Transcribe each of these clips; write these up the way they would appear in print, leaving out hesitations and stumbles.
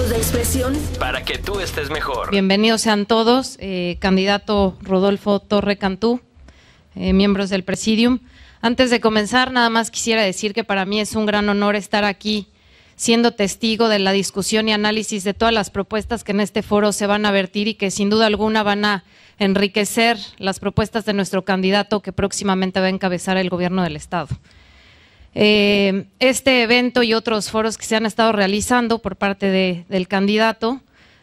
Libertos de expresión. Para que tú estés mejor. Bienvenidos sean todos, candidato Rodolfo Torre Cantú, miembros del Presidium. Antes de comenzar, nada más quisiera decir que para mí es un gran honor estar aquí siendo testigo de la discusión y análisis de todas las propuestas que en este foro se van a vertir y que sin duda alguna van a enriquecer las propuestas de nuestro candidato que próximamente va a encabezar el gobierno del Estado. Este evento y otros foros que se han estado realizando por parte del candidato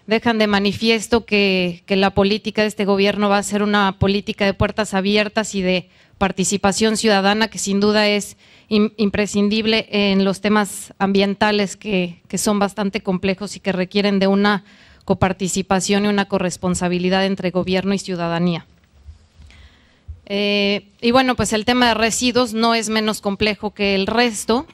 dejan de manifiesto que la política de este gobierno va a ser una política de puertas abiertas y de participación ciudadana que sin duda es imprescindible en los temas ambientales que son bastante complejos y que requieren de una coparticipación y una corresponsabilidad entre gobierno y ciudadanía. Y bueno, pues el tema de residuos no es menos complejo que el resto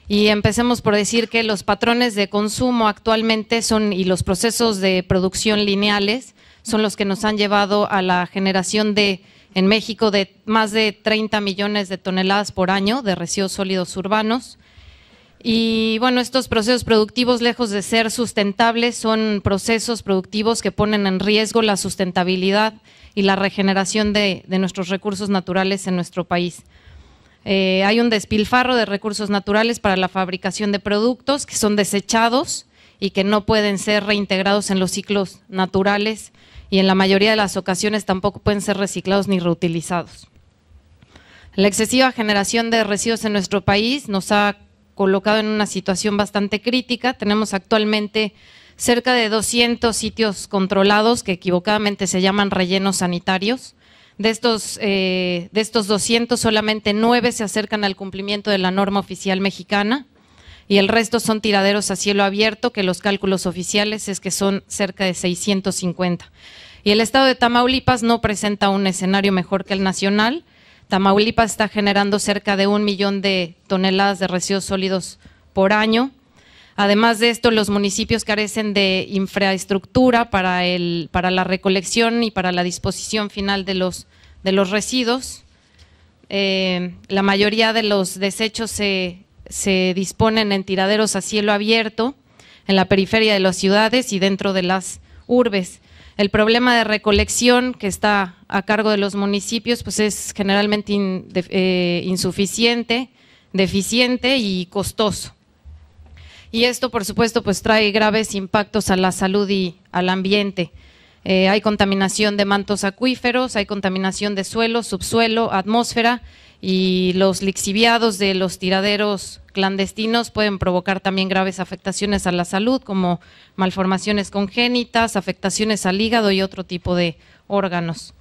y empecemos por decir que los patrones de consumo actualmente son y los procesos de producción lineales son los que nos han llevado a la generación en México de más de 30 millones de toneladas por año de residuos sólidos urbanos. Y bueno, estos procesos productivos, lejos de ser sustentables, son procesos productivos que ponen en riesgo la sustentabilidad y la regeneración de nuestros recursos naturales en nuestro país. Hay un despilfarro de recursos naturales para la fabricación de productos que son desechados y que no pueden ser reintegrados en los ciclos naturales y en la mayoría de las ocasiones tampoco pueden ser reciclados ni reutilizados. La excesiva generación de residuos en nuestro país nos ha colocado en una situación bastante crítica. Tenemos actualmente cerca de 200 sitios controlados que equivocadamente se llaman rellenos sanitarios. De estos 200, solamente 9 se acercan al cumplimiento de la norma oficial mexicana y el resto son tiraderos a cielo abierto, que los cálculos oficiales es que son cerca de 650. Y el estado de Tamaulipas no presenta un escenario mejor que el nacional. Tamaulipas está generando cerca de 1 millón de toneladas de residuos sólidos por año. Además de esto, los municipios carecen de infraestructura para la recolección y para la disposición final de los residuos. La mayoría de los desechos se disponen en tiraderos a cielo abierto, en la periferia de las ciudades y dentro de las urbes. El problema de recolección que está a cargo de los municipios pues es generalmente insuficiente, deficiente y costoso. Y esto, por supuesto, pues trae graves impactos a la salud y al ambiente. Hay contaminación de mantos acuíferos, hay contaminación de suelo, subsuelo, atmósfera y los lixiviados de los tiraderos clandestinos pueden provocar también graves afectaciones a la salud, como malformaciones congénitas, afectaciones al hígado y otro tipo de órganos.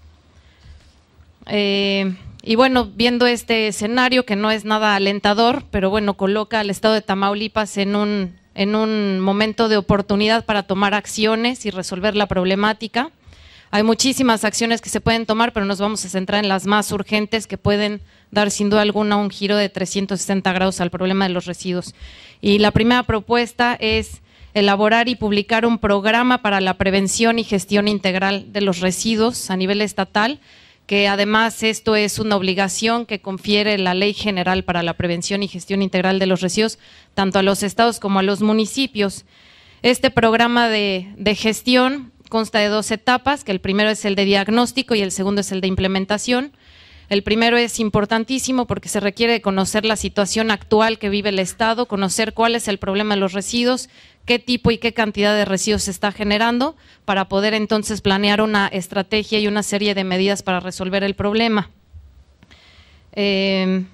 Y bueno, viendo este escenario que no es nada alentador, pero bueno, coloca al estado de Tamaulipas en un momento de oportunidad para tomar acciones y resolver la problemática. Hay muchísimas acciones que se pueden tomar, pero nos vamos a centrar en las más urgentes que pueden dar sin duda alguna un giro de 360 grados al problema de los residuos. Y la primera propuesta es elaborar y publicar un programa para la prevención y gestión integral de los residuos a nivel estatal, que además esto es una obligación que confiere la Ley General para la Prevención y Gestión Integral de los Residuos, tanto a los estados como a los municipios. Este programa de gestión consta de 2 etapas, que el primero es el de diagnóstico y el segundo es el de implementación. El primero es importantísimo porque se requiere conocer la situación actual que vive el Estado, conocer cuál es el problema de los residuos, qué tipo y qué cantidad de residuos se está generando, para poder entonces planear una estrategia y una serie de medidas para resolver el problema. En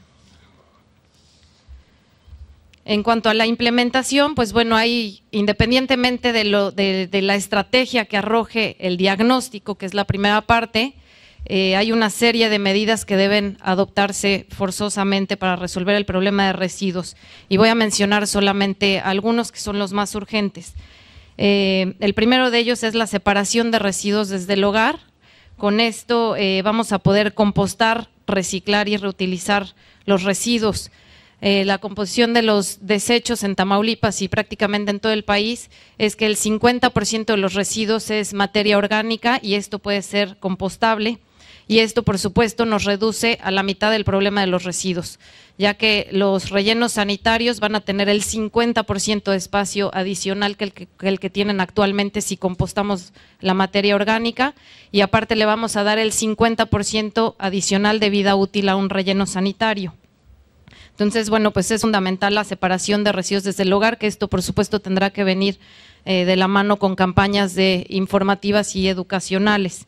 cuanto a la implementación, pues bueno, hay, independientemente de la estrategia que arroje el diagnóstico, que es la primera parte, hay una serie de medidas que deben adoptarse forzosamente para resolver el problema de residuos y voy a mencionar solamente algunos que son los más urgentes. El primero de ellos es la separación de residuos desde el hogar. Con esto vamos a poder compostar, reciclar y reutilizar los residuos. La composición de los desechos en Tamaulipas y prácticamente en todo el país es que el 50% de los residuos es materia orgánica y esto puede ser compostable. y esto por supuesto nos reduce a la mitad del problema de los residuos, ya que los rellenos sanitarios van a tener el 50% de espacio adicional que el que tienen actualmente si compostamos la materia orgánica, y aparte le vamos a dar el 50% adicional de vida útil a un relleno sanitario. Entonces, bueno, pues es fundamental la separación de residuos desde el hogar, que esto por supuesto tendrá que venir de la mano con campañas informativas y educacionales.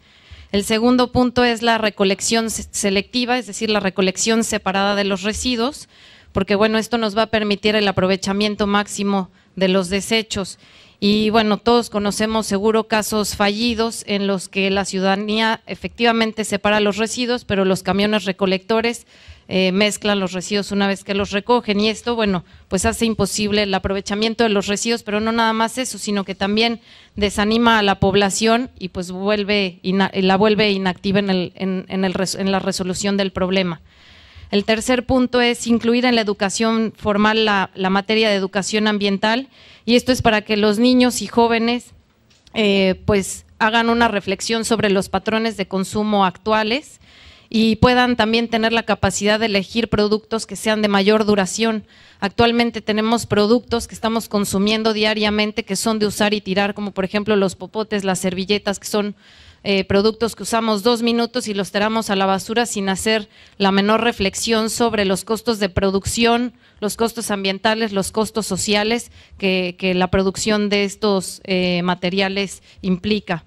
El segundo punto es la recolección selectiva, es decir, la recolección separada de los residuos, porque bueno, esto nos va a permitir el aprovechamiento máximo de los desechos. Y bueno, todos conocemos seguro casos fallidos en los que la ciudadanía efectivamente separa los residuos, pero los camiones recolectores mezclan los residuos una vez que los recogen, y esto, bueno, pues hace imposible el aprovechamiento de los residuos, pero no nada más eso, sino que también desanima a la población y pues la vuelve inactiva en la resolución del problema. El tercer punto es incluir en la educación formal la materia de educación ambiental, y esto es para que los niños y jóvenes pues hagan una reflexión sobre los patrones de consumo actuales y puedan también tener la capacidad de elegir productos que sean de mayor duración. Actualmente tenemos productos que estamos consumiendo diariamente que son de usar y tirar, como por ejemplo los popotes, las servilletas, que son productos que usamos 2 minutos y los tiramos a la basura sin hacer la menor reflexión sobre los costos de producción, los costos ambientales, los costos sociales que la producción de estos materiales implica.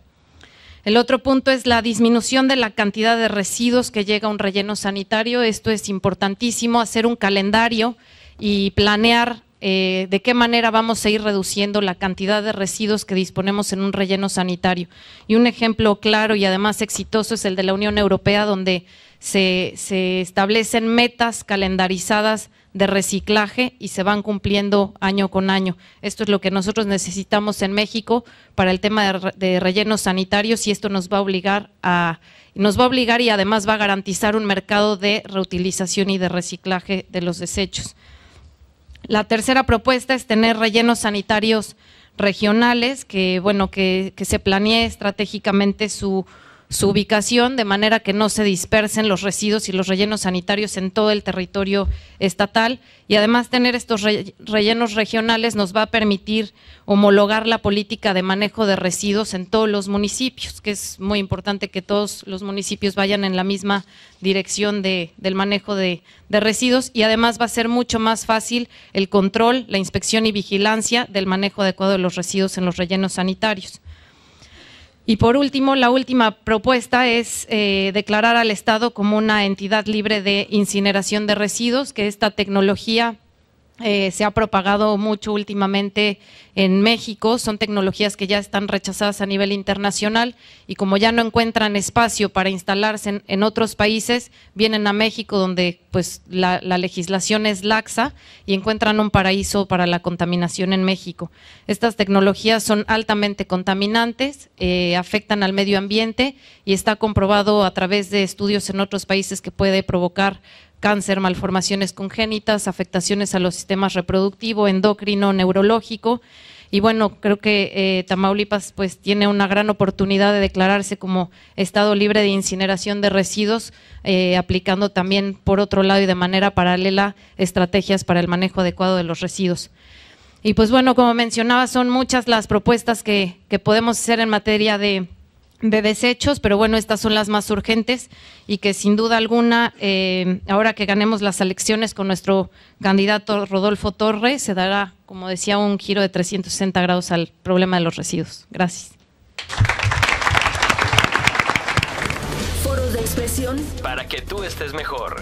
El otro punto es la disminución de la cantidad de residuos que llega a un relleno sanitario. Esto es importantísimo, hacer un calendario y planear de qué manera vamos a ir reduciendo la cantidad de residuos que disponemos en un relleno sanitario. Y un ejemplo claro y además exitoso es el de la Unión Europea, donde se establecen metas calendarizadas de reciclaje y se van cumpliendo año con año. Esto es lo que nosotros necesitamos en México para el tema de rellenos sanitarios, y esto nos va a obligar y además va a garantizar un mercado de reutilización y de reciclaje de los desechos. La tercera propuesta es tener rellenos sanitarios regionales, que se planee estratégicamente su ubicación de manera que no se dispersen los residuos y los rellenos sanitarios en todo el territorio estatal, y además tener estos rellenos regionales nos va a permitir homologar la política de manejo de residuos en todos los municipios, que es muy importante que todos los municipios vayan en la misma dirección del manejo de residuos, y además va a ser mucho más fácil el control, la inspección y vigilancia del manejo adecuado de los residuos en los rellenos sanitarios. Y por último, la última propuesta es declarar al Estado como una entidad libre de incineración de residuos, que esta tecnología se ha propagado mucho últimamente en México. Son tecnologías que ya están rechazadas a nivel internacional, y como ya no encuentran espacio para instalarse en otros países, vienen a México, donde pues la legislación es laxa, y encuentran un paraíso para la contaminación en México. Estas tecnologías son altamente contaminantes, afectan al medio ambiente, y está comprobado a través de estudios en otros países que puede provocar cáncer, malformaciones congénitas, afectaciones a los sistemas reproductivo, endocrino, neurológico. Y bueno, creo que Tamaulipas pues tiene una gran oportunidad de declararse como estado libre de incineración de residuos, aplicando también por otro lado y de manera paralela estrategias para el manejo adecuado de los residuos. Y pues bueno, como mencionaba, son muchas las propuestas que podemos hacer en materia de desechos, pero bueno, estas son las más urgentes, y que sin duda alguna, ahora que ganemos las elecciones con nuestro candidato Rodolfo Torres, se dará, como decía, un giro de 360 grados al problema de los residuos. Gracias. Foros de expresión Para que tú estés mejor.